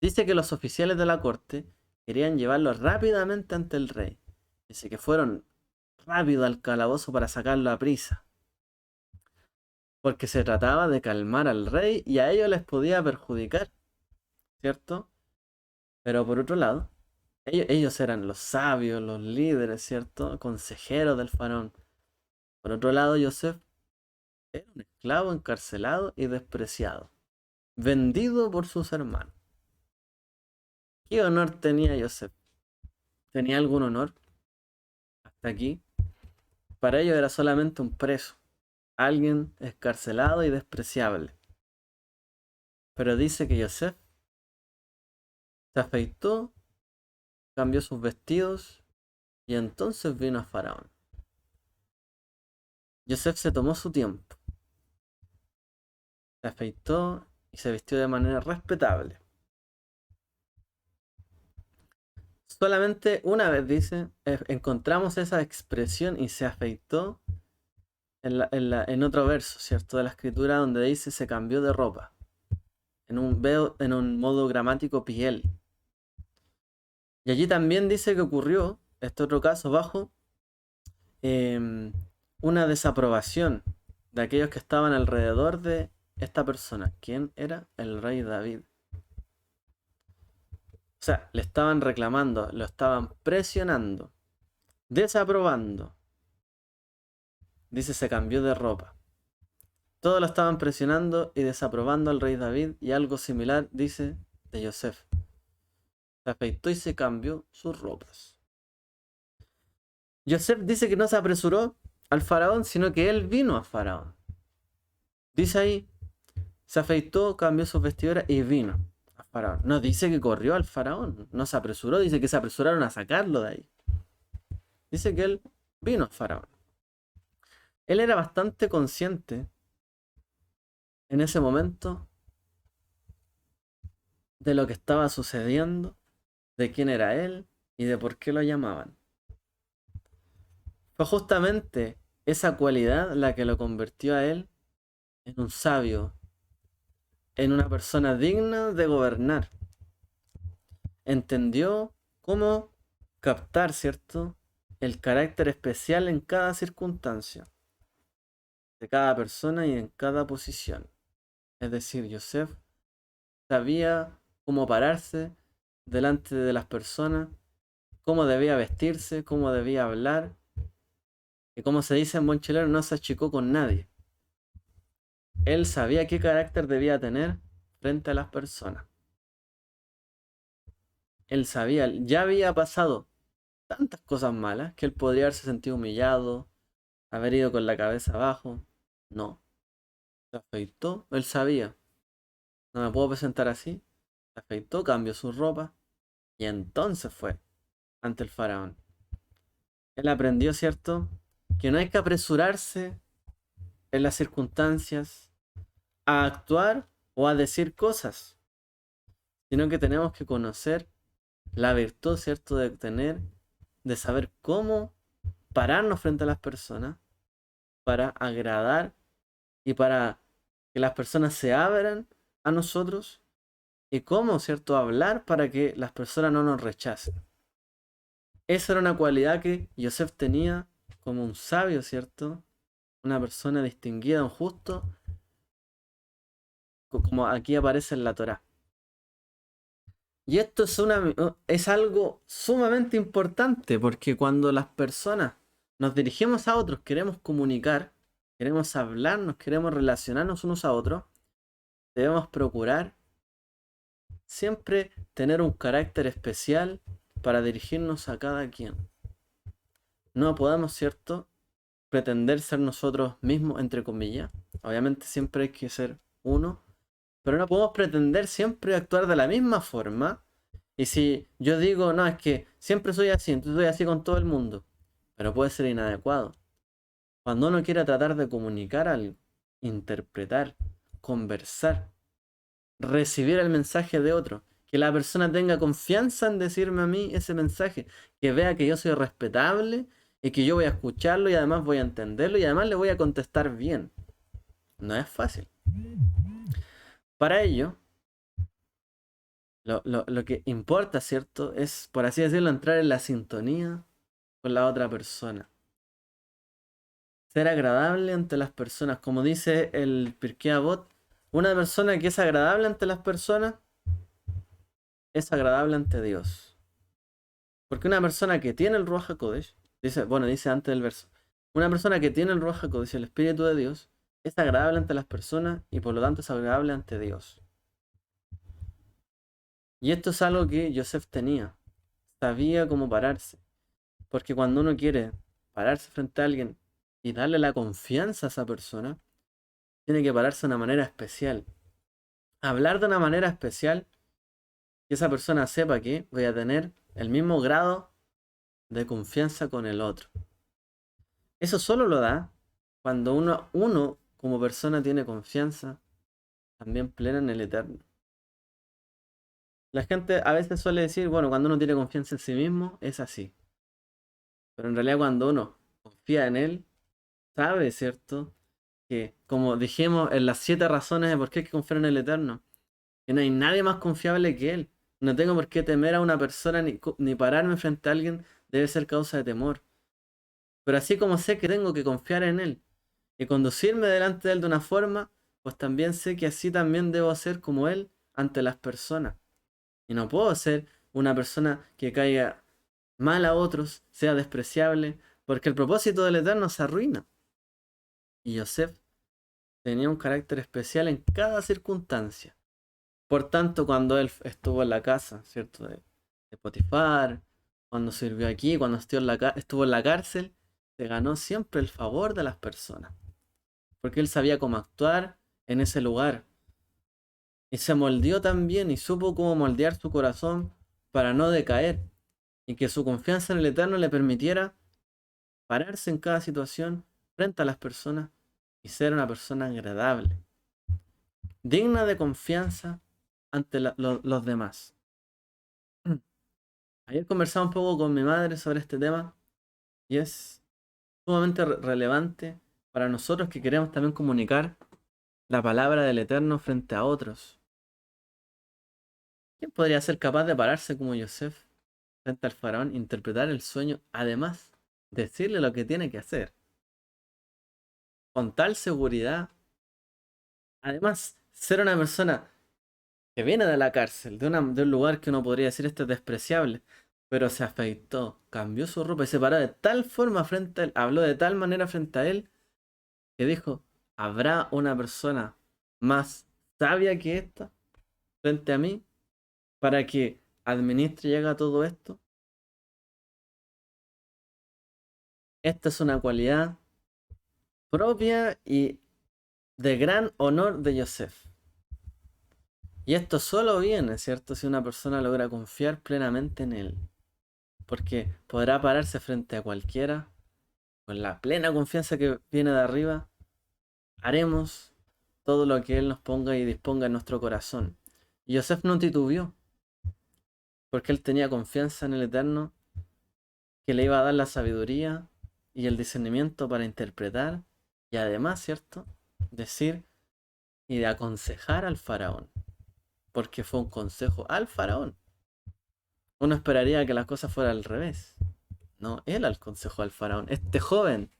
Dice que los oficiales de la corte querían llevarlo rápidamente ante el rey. Dice que fueron rápido al calabozo para sacarlo a prisa, porque se trataba de calmar al rey y a ellos les podía perjudicar, ¿cierto? Pero por otro lado, ellos eran los sabios, los líderes, ¿cierto? Consejeros del faraón. Por otro lado, Yosef era un esclavo encarcelado y despreciado, vendido por sus hermanos. ¿Qué honor tenía Yosef? ¿Tenía algún honor? Hasta aquí. Para ellos era solamente un preso, alguien escarcelado y despreciable. Pero dice que Yosef se afeitó, cambió sus vestidos y entonces vino a Faraón. Yosef se tomó su tiempo, se afeitó y se vistió de manera respetable. Solamente una vez, dice, encontramos esa expresión y se afeitó en otro verso, ¿cierto? De la escritura donde dice se cambió de ropa. En un modo gramático piel. Y allí también dice que ocurrió, este otro caso, bajo una desaprobación de aquellos que estaban alrededor de esta persona. ¿Quién era? El rey David. O sea, le estaban reclamando, lo estaban presionando, desaprobando. Dice, se cambió de ropa. Todos lo estaban presionando y desaprobando al rey David, y algo similar dice de Yosef. Se afeitó y se cambió sus ropas. Yosef dice que no se apresuró al faraón, sino que él vino a Faraón. Dice ahí, se afeitó, cambió sus vestiduras y vino a Faraón. No dice que corrió al faraón, no se apresuró, dice que se apresuraron a sacarlo de ahí. Dice que él vino a Faraón. Él era bastante consciente en ese momento de lo que estaba sucediendo, de quién era él y de por qué lo llamaban. Fue justamente esa cualidad la que lo convirtió a él en un sabio, en una persona digna de gobernar. Entendió cómo captar, ¿cierto?, el carácter especial en cada circunstancia de cada persona y en cada posición. Es decir, Yosef sabía cómo pararse delante de las personas, cómo debía vestirse, cómo debía hablar, y como se dice en buen chileno, no se achicó con nadie. Él sabía qué carácter debía tener frente a las personas. Él sabía, ya había pasado tantas cosas malas que él podría haberse sentido humillado, haber ido con la cabeza abajo. No, se afeitó, él sabía, no me puedo presentar así. Se afeitó, cambió su ropa y entonces fue ante el faraón. Él aprendió, ¿cierto?, que no hay que apresurarse en las circunstancias a actuar o a decir cosas, sino que tenemos que conocer la virtud, ¿cierto?, de saber cómo pararnos frente a las personas para agradar y para que las personas se abran a nosotros y cómo, ¿cierto?, hablar para que las personas no nos rechacen. Esa era una cualidad que Yosef tenía como un sabio, ¿cierto? Una persona distinguida, un justo, como aquí aparece en la Torá. Y esto es algo sumamente importante porque cuando las personas nos dirigimos a otros, queremos comunicar, queremos hablarnos, queremos relacionarnos unos a otros, debemos procurar siempre tener un carácter especial para dirigirnos a cada quien. No podemos, ¿cierto?, pretender ser nosotros mismos, entre comillas. Obviamente siempre hay que ser uno, pero no podemos pretender siempre actuar de la misma forma. Y si yo digo, no, es que siempre soy así, entonces soy así con todo el mundo, pero puede ser inadecuado. Cuando uno quiera tratar de comunicar algo, interpretar, conversar, recibir el mensaje de otro, que la persona tenga confianza en decirme a mí ese mensaje, que vea que yo soy respetable y que yo voy a escucharlo y además voy a entenderlo y además le voy a contestar bien. No es fácil. Para ello, lo que importa, ¿cierto?, es, por así decirlo, entrar en la sintonía con la otra persona. Ser agradable ante las personas. Como dice el Pirkei Avot, una persona que es agradable ante las personas es agradable ante Dios. Porque una persona que tiene el Ruach HaKodesh, dice antes del verso, una persona que tiene el Ruach HaKodesh, el Espíritu de Dios, es agradable ante las personas y por lo tanto es agradable ante Dios. Y esto es algo que Yosef tenía. Sabía cómo pararse. Porque cuando uno quiere pararse frente a alguien y darle la confianza a esa persona, tiene que pararse de una manera especial. Hablar de una manera especial, que esa persona sepa que voy a tener el mismo grado de confianza con el otro. Eso solo lo da cuando uno como persona tiene confianza también plena en el Eterno. La gente a veces suele decir, bueno, cuando uno tiene confianza en sí mismo, es así. Pero en realidad cuando uno confía en él, sabe, ¿cierto?, que como dijimos en las 7 razones de por qué hay que confiar en el Eterno, que no hay nadie más confiable que Él. No tengo por qué temer a una persona ni pararme frente a alguien debe ser causa de temor. Pero así como sé que tengo que confiar en Él y conducirme delante de Él de una forma, pues también sé que así también debo ser como Él ante las personas. Y no puedo ser una persona que caiga mal a otros, sea despreciable, porque el propósito del Eterno se arruina. Y Yosef tenía un carácter especial en cada circunstancia. Por tanto, cuando él estuvo en la casa, ¿cierto?, de Potifar, cuando sirvió aquí, cuando estuvo en la cárcel, se ganó siempre el favor de las personas. Porque él sabía cómo actuar en ese lugar. Y se moldeó también y supo cómo moldear su corazón para no decaer. Y que su confianza en el Eterno le permitiera pararse en cada situación frente a las personas y ser una persona agradable, digna de confianza ante los demás. Ayer conversaba un poco con mi madre sobre este tema y es sumamente relevante para nosotros que queremos también comunicar la palabra del Eterno frente a otros. ¿Quién podría ser capaz de pararse como Yosef frente al faraón, interpretar el sueño, además decirle lo que tiene que hacer? con tal seguridad. Además, ser una persona que viene de la cárcel, de un lugar que uno podría decir este es despreciable, pero se afeitó, cambió su ropa y se paró de tal forma frente a él, habló de tal manera frente a él, que dijo, ¿habrá una persona más sabia que esta frente a mí para que administre y haga todo esto? Esta es una cualidad propia y de gran honor de Yosef. Y esto solo viene, ¿cierto? Si una persona logra confiar plenamente en él. Porque podrá pararse frente a cualquiera con la plena confianza que viene de arriba. Haremos todo lo que él nos ponga y disponga en nuestro corazón. Y Yosef no titubeó, porque él tenía confianza en el Eterno, que le iba a dar la sabiduría y el discernimiento para interpretar y además, ¿cierto? Decir y de aconsejar al faraón, porque fue un consejo al faraón. Uno esperaría que las cosas fueran al revés. No, él aconsejó al faraón. Este joven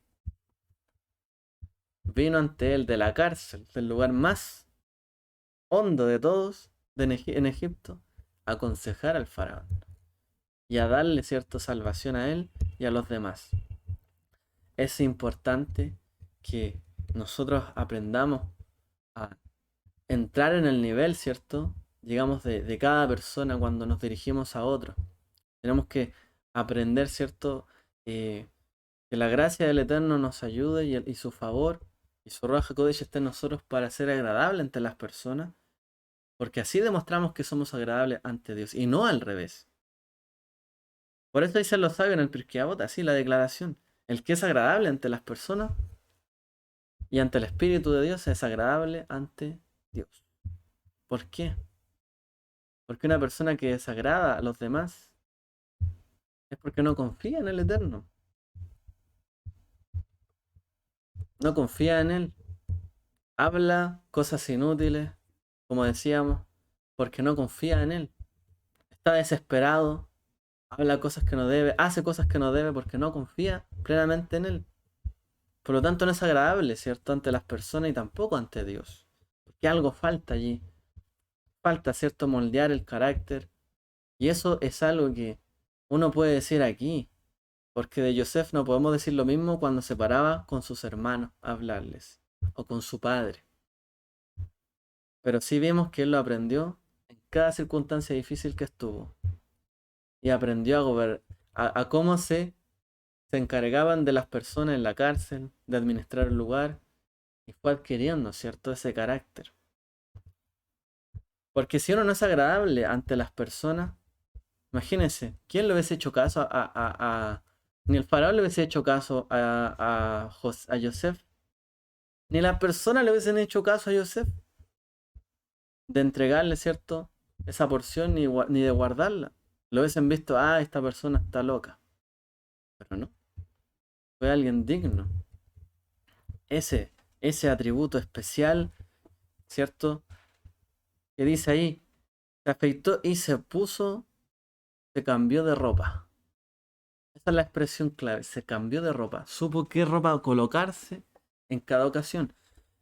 vino ante él de la cárcel, del lugar más hondo de todos en Egipto, a aconsejar al faraón y a darle cierta salvación a él y a los demás. Es importante que nosotros aprendamos a entrar en el nivel, ¿cierto? Digamos, de cada persona cuando nos dirigimos a otro. Tenemos que aprender, ¿cierto? Que la gracia del Eterno nos ayude y su favor y su Ruach HaKodesh esté en nosotros para ser agradable ante las personas, porque así demostramos que somos agradables ante Dios y no al revés. Por eso dicen los sabios en el Pirkei Avot, así la declaración: el que es agradable ante las personas y ante el Espíritu de Dios es agradable ante Dios. ¿Por qué? Porque una persona que desagrada a los demás es porque no confía en el Eterno, no confía en Él, habla cosas inútiles, como decíamos, porque no confía en Él. Está desesperado, habla cosas que no debe, hace cosas que no debe porque no confía plenamente en Él. Por lo tanto, no es agradable, ¿cierto?, ante las personas y tampoco ante Dios. Porque algo falta allí. Falta, ¿cierto?, moldear el carácter. Y eso es algo que uno puede decir aquí. Porque de Yosef no podemos decir lo mismo cuando se paraba con sus hermanos a hablarles. O con su padre. Pero sí vemos que él lo aprendió en cada circunstancia difícil que estuvo. Y aprendió a cómo se encargaban de las personas en la cárcel, de administrar el lugar. Y fue adquiriendo, ¿cierto?, ese carácter. Porque si uno no es agradable ante las personas, imagínense, ¿quién le hubiese hecho caso ni el faraón le hubiese hecho caso a Yosef, ni las personas le hubiesen hecho caso a Yosef de entregarle, ¿cierto?, esa porción ni de guardarla. Lo hubiesen visto, esta persona está loca. Pero no, fue alguien digno. Ese, ese atributo especial, ¿cierto?, que dice ahí, se afeitó y se cambió de ropa. Esa es la expresión clave, se cambió de ropa, supo qué ropa colocarse en cada ocasión.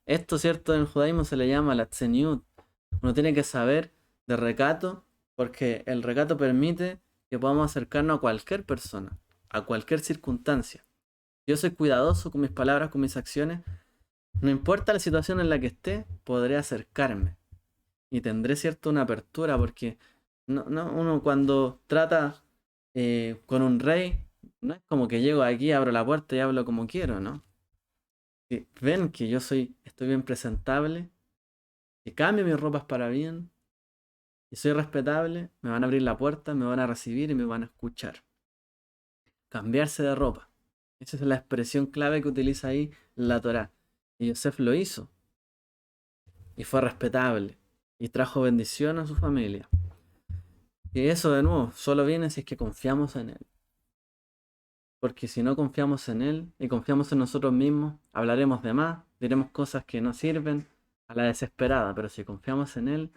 Esto, cierto, en el judaísmo se le llama la tzeniut. Uno tiene que saber de recato, porque el recato permite que podamos acercarnos a cualquier persona, a cualquier circunstancia. Yo soy cuidadoso con mis palabras, con mis acciones. No importa la situación en la que esté, podré acercarme. Y tendré, cierto, una apertura, porque uno cuando trata con un rey, no es como que llego aquí, abro la puerta y hablo como quiero, ¿no? Si ven que estoy bien presentable, que cambio mis ropas para bien y soy respetable, me van a abrir la puerta, me van a recibir y me van a escuchar. Cambiarse de ropa. Esa es la expresión clave que utiliza ahí la Torá. Y Yosef lo hizo. Y fue respetable. Y trajo bendición a su familia. Y eso de nuevo, solo viene si es que confiamos en Él. Porque si no confiamos en Él y confiamos en nosotros mismos, hablaremos de más, diremos cosas que no sirven a la desesperada. Pero si confiamos en Él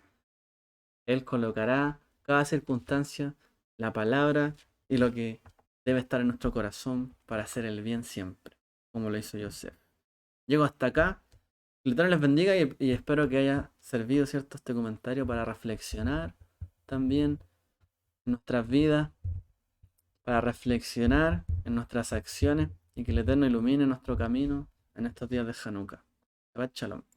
colocará cada circunstancia, la palabra y lo que debe estar en nuestro corazón para hacer el bien siempre, como lo hizo Yosef. llego hasta acá. Que el Eterno les bendiga y espero que haya servido, ¿cierto?, este comentario para reflexionar también en nuestras vidas, para reflexionar en nuestras acciones y que el Eterno ilumine nuestro camino en estos días de Hanukkah. Shabbat Shalom.